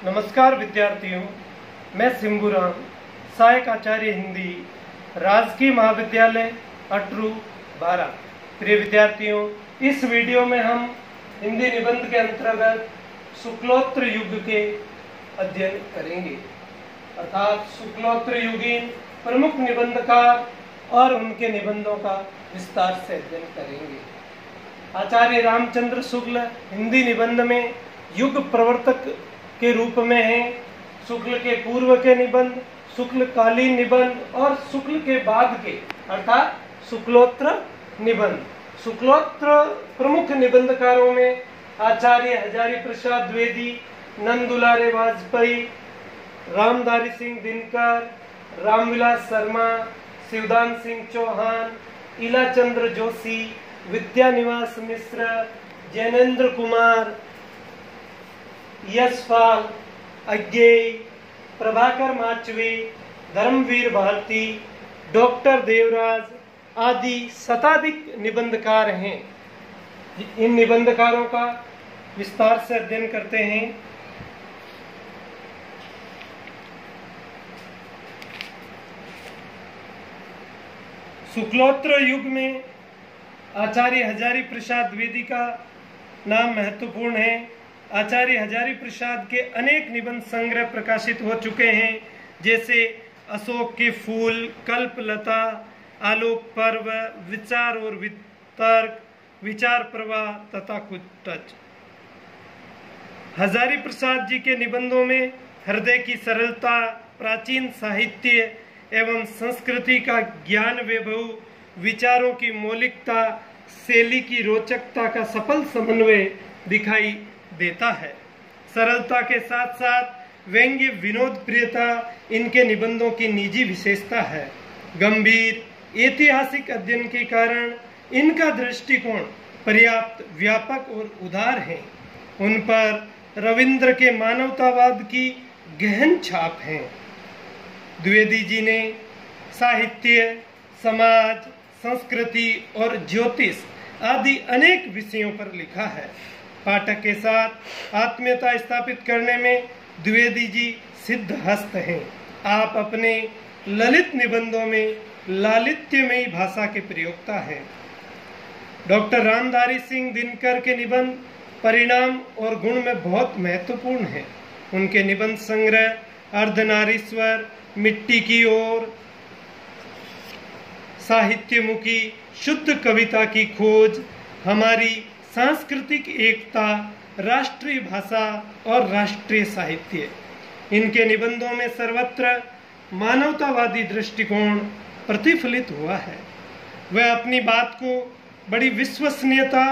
नमस्कार विद्यार्थियों, मैं सिंबूराम, सहायक आचार्य हिंदी, राजकीय महाविद्यालय अटरू 12। प्रिय विद्यार्थियों, इस वीडियो में हम हिंदी निबंध के अंतर्गत शुक्लोत्तर युग के अध्ययन करेंगे, अर्थात शुक्लोत्तर युगीन प्रमुख निबंधकार और उनके निबंधों का विस्तार से अध्ययन करेंगे। आचार्य रामचंद्र शुक्ल हिंदी निबंध में युग प्रवर्तक के रूप में हैं। शुक्ल के पूर्व के निबंध, शुक्ल कालीन निबंध और शुक्ल के बाद के अर्थात शुक्लोत्तर निबंध। शुक्लोत्तर प्रमुख निबंधकारों में आचार्य हजारी प्रसाद द्विवेदी, नंदुलारे वाजपेयी, रामधारी सिंह दिनकर, रामविलास शर्मा, शिवदान सिंह चौहान, इलाचंद्र जोशी, विद्यानिवास मिश्र, जैनेन्द्र कुमार, यशपाल, अज्ञेय, प्रभाकर माचवे, धर्मवीर भारती, डॉक्टर देवराज आदि शताधिक निबंधकार हैं। इन निबंधकारों का विस्तार से अध्ययन करते हैं। शुक्लोत्तर युग में आचार्य हजारी प्रसाद द्विवेदी का नाम महत्वपूर्ण है। आचार्य हजारी प्रसाद के अनेक निबंध संग्रह प्रकाशित हो चुके हैं, जैसे अशोक के फूल, कल्पलता, आलोक पर्व, विचार और वितर्क, विचार प्रवाह तथा कुछ। हजारी प्रसाद जी के निबंधों में हृदय की सरलता, प्राचीन साहित्य एवं संस्कृति का ज्ञान वैभव, विचारों की मौलिकता, शैली की रोचकता का सफल समन्वय दिखाई देता है। सरलता के साथ साथ व्यंग्य विनोद प्रियता इनके निबंधों की निजी विशेषता है। गंभीर ऐतिहासिक अध्ययन के कारण इनका दृष्टिकोण पर्याप्त व्यापक और उदार है। उन पर रविंद्र के मानवतावाद की गहन छाप है। द्विवेदी जी ने साहित्य, समाज, संस्कृति और ज्योतिष आदि अनेक विषयों पर लिखा है। पाठक के साथ आत्मीयता स्थापित करने में द्विवेदी जी सिद्धहस्त हैं। आप अपने ललित निबंधों में लालित्यमयी भाषा के प्रयोक्ता हैं। डॉक्टर रामधारी सिंह दिनकर के निबंध परिणाम और गुण में बहुत महत्वपूर्ण हैं। उनके निबंध संग्रह अर्धनारीश्वर, मिट्टी की ओर, साहित्यमुखी, शुद्ध कविता की खोज, हमारी सांस्कृतिक एकता, राष्ट्रीय भाषा और राष्ट्रीय साहित्य, इनके निबंधों में सर्वत्र मानवतावादी दृष्टिकोण प्रतिफलित हुआ है। वह अपनी बात को बड़ी विश्वसनीयता,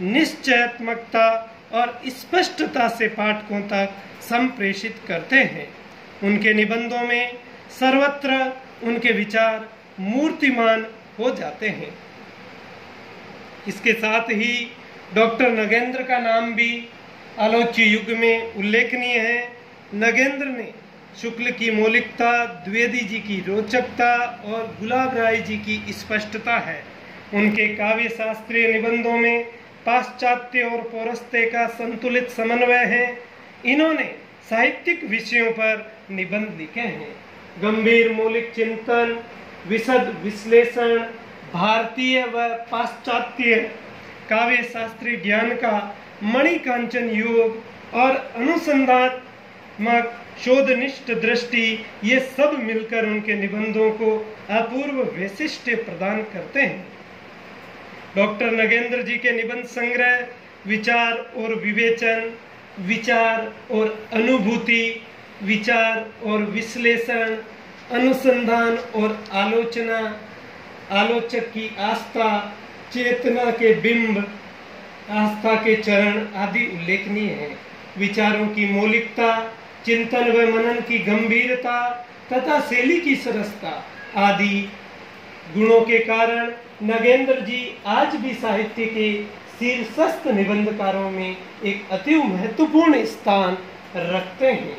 निश्चयात्मकता और स्पष्टता से पाठकों तक संप्रेषित करते हैं। उनके निबंधों में सर्वत्र उनके विचार मूर्तिमान हो जाते हैं। इसके साथ ही डॉक्टर नगेंद्र का नाम भी आलोच्य युग में उल्लेखनीय है। नगेंद्र ने शुक्ल की मौलिकता, द्विवेदी जी की रोचकता और गुलाब राय जी की स्पष्टता है। उनके काव्य शास्त्रीय निबंधों में पाश्चात्य और पौरस्त्य का संतुलित समन्वय है। इन्होंने साहित्यिक विषयों पर निबंध लिखे हैं। गंभीर मौलिक चिंतन, विशद विश्लेषण, भारतीय व पाश्चात्य काव्य शास्त्रीय ज्ञान का मणिकांचन योग और अनुसंधात्मक शोधनिष्ठ दृष्टि, ये सब मिलकर उनके निबंधों को अपूर्व वैशिष्ट्य प्रदान करते हैं। डॉक्टर नगेंद्र जी के निबंध संग्रह विचार और विवेचन, विचार और अनुभूति, विचार और विश्लेषण, अनुसंधान और आलोचना, आलोचक की आस्था, चेतना के बिंब, आस्था के चरण आदि उल्लेखनीय हैं। विचारों की मौलिकता, चिंतन व मनन की गंभीरता तथा शैली की सरसता आदि गुणों के कारण नगेंद्र जी आज भी साहित्य के शीर्षस्थ निबंधकारों में एक अति महत्वपूर्ण स्थान रखते हैं।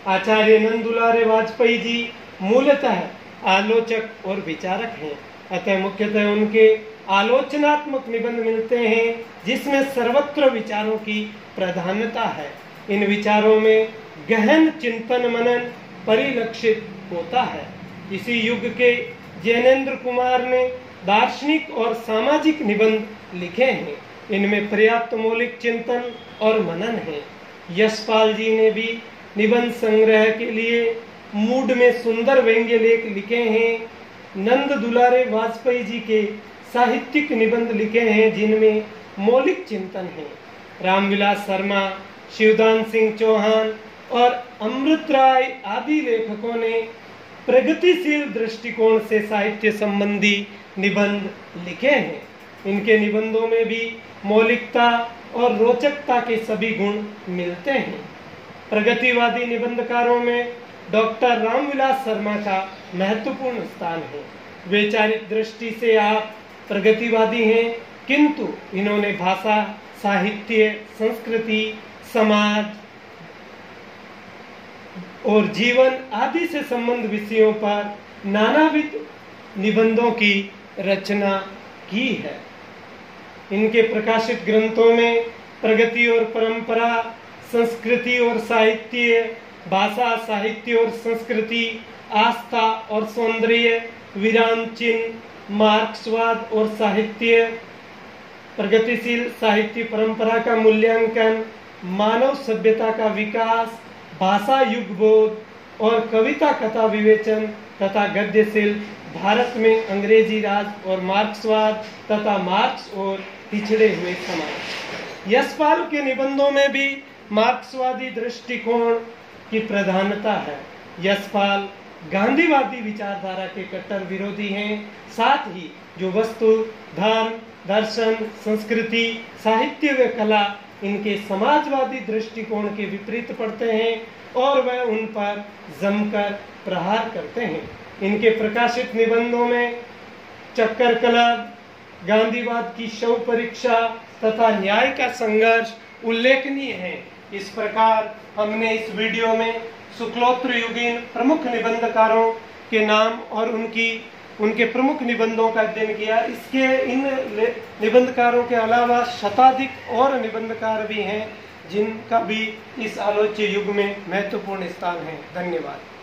आचार्य नंदुलारे वाजपेयी जी मूलतः आलोचक और विचारक हैं, अतः मुख्यतः उनके आलोचनात्मक निबंध मिलते हैं जिसमें सर्वत्र विचारों की प्रधानता है। इन विचारों में गहन चिंतन मनन परिलक्षित होता है। इसी युग के जैनेन्द्र कुमार ने दार्शनिक और सामाजिक निबंध लिखे हैं। इनमें पर्याप्त मौलिक चिंतन और मनन है। यशपाल जी ने भी निबंध संग्रह के लिए मूड में सुंदर व्यंग्य लेख लिखे हैं। नंद दुलारे वाजपेयी जी के साहित्यिक निबंध लिखे हैं जिनमें मौलिक चिंतन है। रामविलास शर्मा, शिवदान सिंह चौहान और अमृत राय आदि लेखकों ने प्रगतिशील दृष्टिकोण से साहित्य संबंधी निबंध लिखे हैं। इनके निबंधों में भी मौलिकता और रोचकता के सभी गुण मिलते हैं। प्रगतिवादी निबंधकारों में डॉक्टर रामविलास शर्मा का महत्वपूर्ण स्थान है। वैचारिक दृष्टि से आप प्रगतिवादी हैं, किंतु इन्होंने भाषा, साहित्य, संस्कृति, समाज और जीवन आदि से संबंध विषयों पर नानाविध निबंधों की रचना की है। इनके प्रकाशित ग्रंथों में प्रगति और परंपरा, संस्कृति और साहित्य, भाषा, साहित्य और संस्कृति, आस्था और सौंदर्य, विराम चिन्ह, मार्क्सवाद और साहित्य, प्रगतिशील साहित्य परंपरा का मूल्यांकन, मानव सभ्यता का विकास, भाषा युगबोध और कविता कथा विवेचन तथा गद्य शिल्प, भारत में अंग्रेजी राज और मार्क्सवाद तथा मार्क्स और पिछड़े हुए समाज। यशपाल के निबंधों में भी मार्क्सवादी दृष्टिकोण की प्रधानता है। यशपाल गांधीवादी विचारधारा के कट्टर विरोधी हैं। साथ ही जो वस्तु, धर्म, दर्शन, संस्कृति, साहित्य व कला इनके समाजवादी दृष्टिकोण के विपरीत पड़ते हैं और वह उन पर जमकर प्रहार करते हैं। इनके प्रकाशित निबंधों में चक्कर क्लब, गांधीवाद की शव परीक्षा तथा न्याय का संघर्ष उल्लेखनीय है। इस प्रकार हमने इस वीडियो में शुक्लोत्तर युगीन प्रमुख निबंधकारों के नाम और उनके प्रमुख निबंधों का अध्ययन किया। इन निबंधकारों के अलावा शताधिक और निबंधकार भी हैं जिनका भी इस आलोच्य युग में महत्वपूर्ण स्थान है। धन्यवाद।